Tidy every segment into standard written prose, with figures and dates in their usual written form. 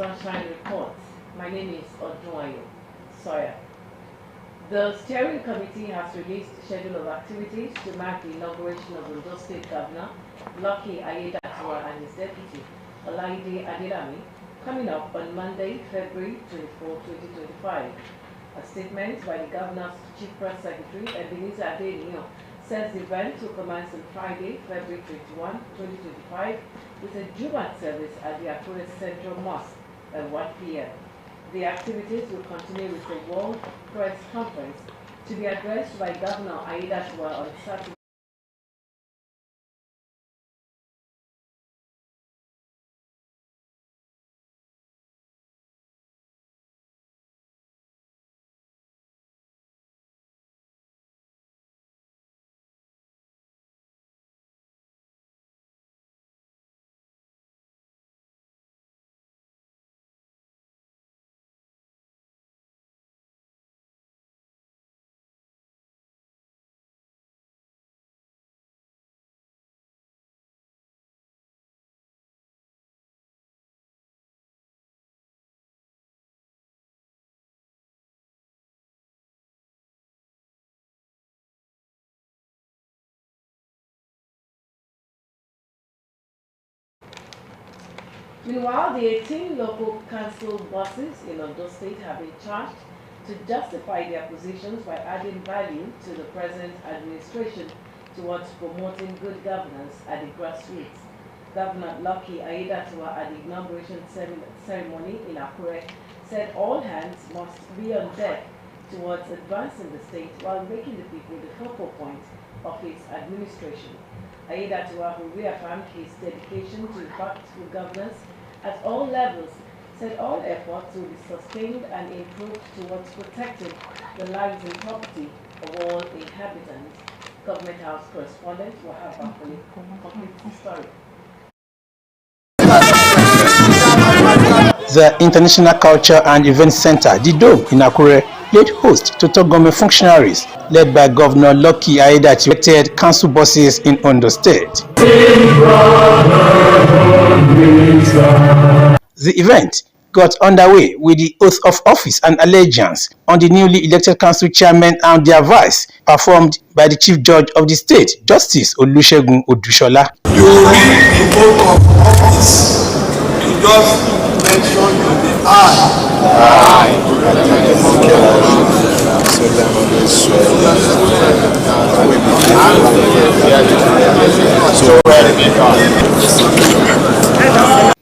Sunshine Report. My name is Odunwayo Sawyer. The steering committee has released a schedule of activities to mark the inauguration of Ondo State Governor Lucky Aiyedatiwa and his deputy Olaide Adelami coming up on Monday, February 24, 2025. A statement by the governor's chief press secretary, Ebenezer Adeniyo, says the event will commence on Friday, February 21, 2025, with a Jumat service at the Akure Central Mosque at 1 p.m. The activities will continue with the World Press Conference to be addressed by Governor Aiyedatiwa on Saturday. Meanwhile, the 18 local council bosses in Ondo State have been charged to justify their positions by adding value to the present administration towards promoting good governance at the grassroots. Governor Lucky Aiyedatiwa at the inauguration ceremony in Akure said all hands must be on deck towards advancing the state while making the people the focal point of his administration. Aiyedatiwa, who reaffirmed his dedication to impactful governance at all levels, said all efforts will be sustained and improved towards protecting the lives and property of all inhabitants. Government House correspondent Wahab Bakoli completes the story. The International Culture and Events Center, the Dome in Akure, laid host to top government functionaries led by Governor Lucky Aiyedatiwa, elected council bosses in Ondo State. The event got underway with the oath of office and allegiance on the newly elected council chairman and their vice, performed by the chief judge of the state, Justice Olusegun Odushola. You read the oath of office. You just mention the I.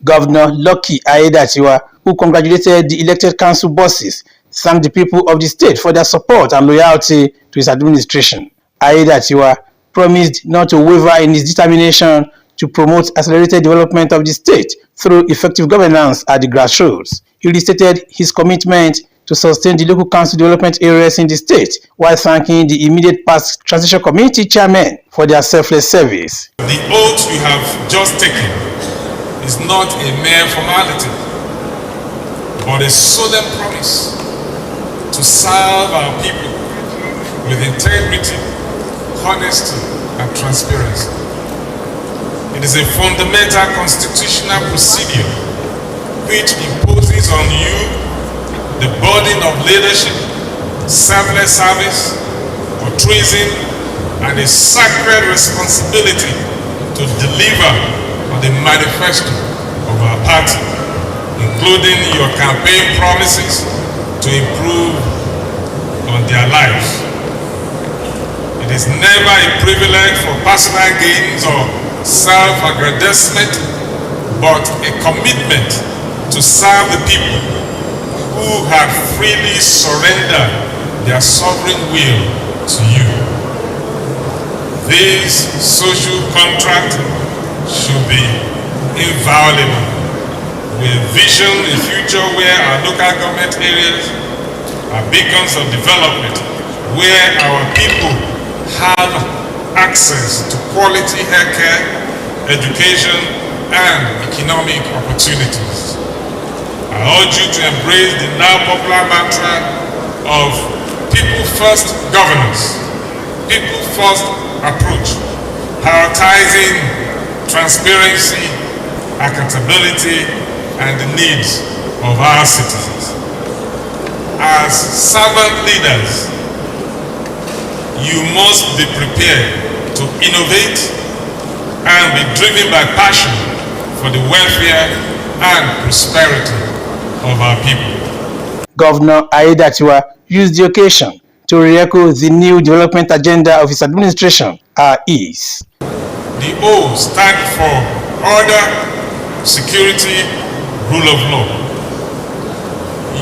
Governor Lucky Aiyedatiwa, who congratulated the elected council bosses, thanked the people of the state for their support and loyalty to his administration. Aiyedatiwa promised not to waver in his determination to promote accelerated development of the state through effective governance at the grassroots. He restated his commitment to sustain the local council development areas in the state, while thanking the immediate past transition committee chairmen for their selfless service. The oath you have just taken is not a mere formality, but a solemn promise to serve our people with integrity, honesty, and transparency. It is a fundamental constitutional procedure which imposes on you the burden of leadership, selfless service, altruism, and a sacred responsibility to deliver on the manifesto of our party, including your campaign promises to improve on their lives. It is never a privilege for personal gains or self-aggrandizement, but a commitment to serve the people who have freely surrendered their sovereign will to you. This social contract should be inviolable, with vision a future where our local government areas are beacons of development, where our people have access to quality healthcare, education, and economic opportunities. I urge you to embrace the now popular mantra of people first governance, people first approach, prioritizing transparency, accountability, and the needs of our citizens. As servant leaders, you must be prepared to innovate and be driven by passion for the welfare and prosperity of our people. Governor Aiyedatiwa used the occasion to re-echo the new development agenda of his administration is. The O stand for order, security, rule of law.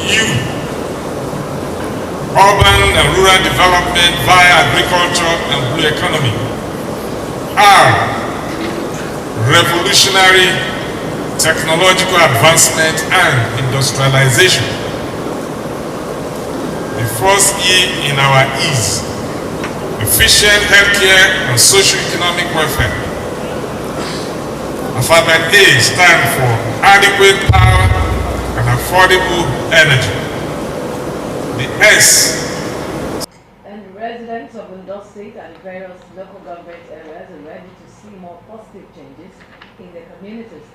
U, urban and rural development via agriculture and blue economy. R, revolutionary technological advancement and industrialization. The first E in our E's, efficient healthcare and socio-economic welfare. Alphabet A stands for adequate power and affordable energy. The S. And residents of Ondo State and various local government areas are ready to see more positive changes in their communities.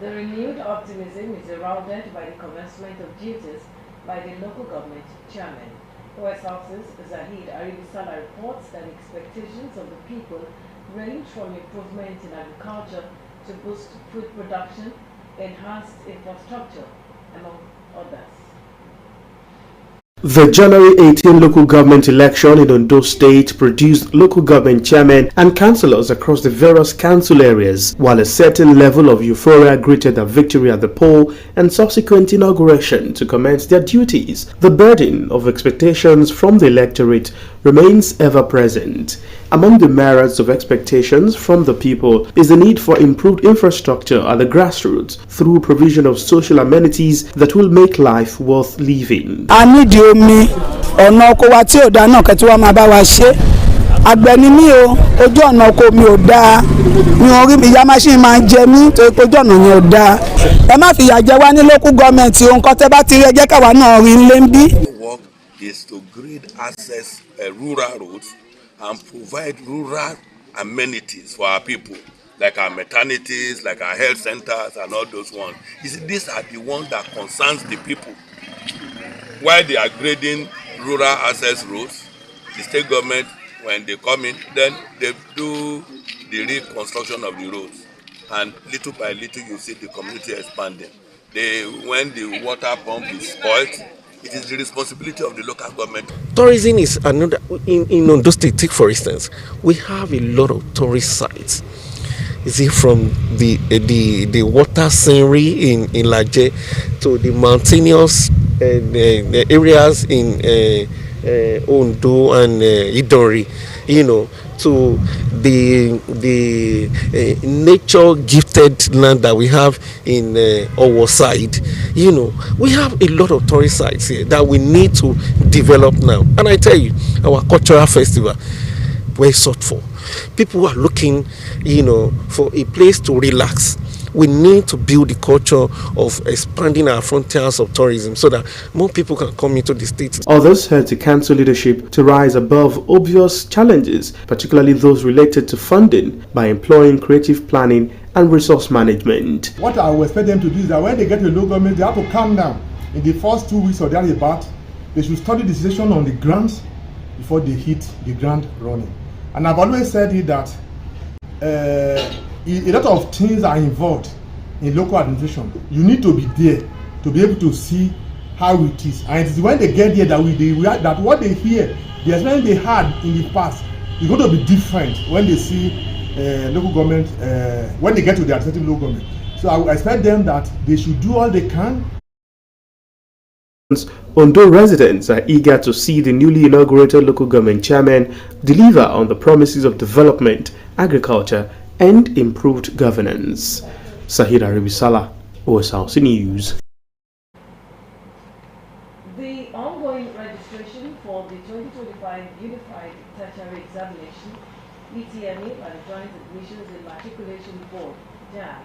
The renewed optimism is heralded by the commencement of duties by the local government chairman. Osrc's Zahid Aribisala reports that expectations of the people range from improvement in agriculture to boost food production, enhanced infrastructure, among others. The January 18 local government election in Ondo State produced local government chairmen and councillors across the various council areas, while a certain level of euphoria greeted their victory at the poll and subsequent inauguration to commence their duties. The burden of expectations from the electorate remains ever present. Among the merits of expectations from the people is the need for improved infrastructure at the grassroots through provision of social amenities that will make life worth living. Ọ̀nà oko wa tí ò dá náà kẹ́tí wá máa bá wa ṣe. Àgbẹ̀ ni mí o, ojú ọ̀nà oko mi ò dáa. Mi ò rí mi ìyá máṣíìnì máa ń jẹ mí torí pé ojú ọ̀nà yẹn ò dáa. Ẹ má fi ìyà jẹ wá ní local government o, nǹkan tẹ́ bá ti rí ẹ jẹ́ káwa náà rí nílé ń bí. The work is to grade access rural roads and provide rural amenities for our people, like our maternities, like our health centers and all those ones. You see, these are the ones that concerns the people. While they are grading rural access roads, the state government, when they come in, then they do the reconstruction of the roads. And little by little, you see the community expanding. When the water pump is spoiled, it is the responsibility of the local government. Tourism is another. In Ondo State, take for instance, we have a lot of tourist sites. Is it from the water scenery in Laje to the mountainous the areas in Ondo and Idori, to the nature gifted land that we have in our side. We have a lot of tourist sites here that we need to develop now. And I tell you, our cultural festival, we're sought for. People are looking, for a place to relax. We need to build the culture of expanding our frontiers of tourism so that more people can come into the state. Others urged the council leadership to rise above obvious challenges, particularly those related to funding, by employing creative planning and resource management. What I would expect them to do is that when they get to the local government, they have to calm down. In the first 2 weeks of their about, they should study the situation on the grounds before they hit the ground running. And I've always said it that a lot of things are involved in local administration. You need to be there to be able to see how it is. And it is when they get there that that what they hear, the experience they had in the past, is going to be different when they see local government, when they get to the administrative local government. So I expect them that they should do all they can. Ondo residents are eager to see the newly inaugurated local government chairman deliver on the promises of development, agriculture, and improved governance. Zahid Aribisala, Osrc News. The ongoing registration for the 2025 Unified Tertiary Examination, ETME, by the Joint Admissions and Matriculation Board, JAM,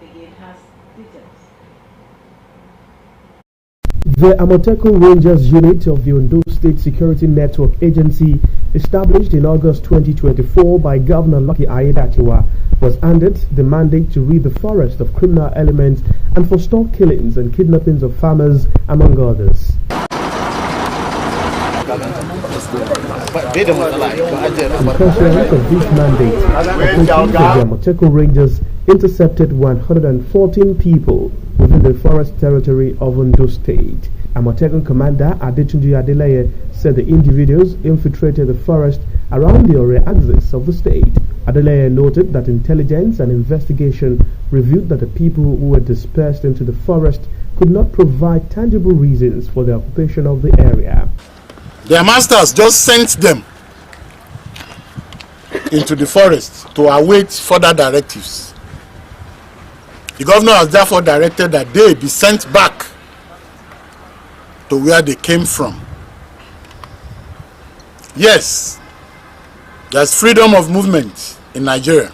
again has details. The Amotekun Rangers unit of the Ondo State Security Network Agency established in August 2024 by Governor Lucky Aiyedatiwa, was handed the mandate to rid the forest of criminal elements and forestall killings and kidnappings of farmers, among others. In pursuance of this mandate, operations of the Amotekun Rangers intercepted 114 people within the forest territory of Ondo State. Amotekun Commander Adetunji Adeleye said the individuals infiltrated the forest around the Ore axis of the state. Adeleye noted that intelligence and investigation revealed that the people who were dispersed into the forest could not provide tangible reasons for the occupation of the area. Their masters just sent them into the forest to await further directives. The governor has therefore directed that they be sent back to where they came from. Yes, there's freedom of movement in Nigeria.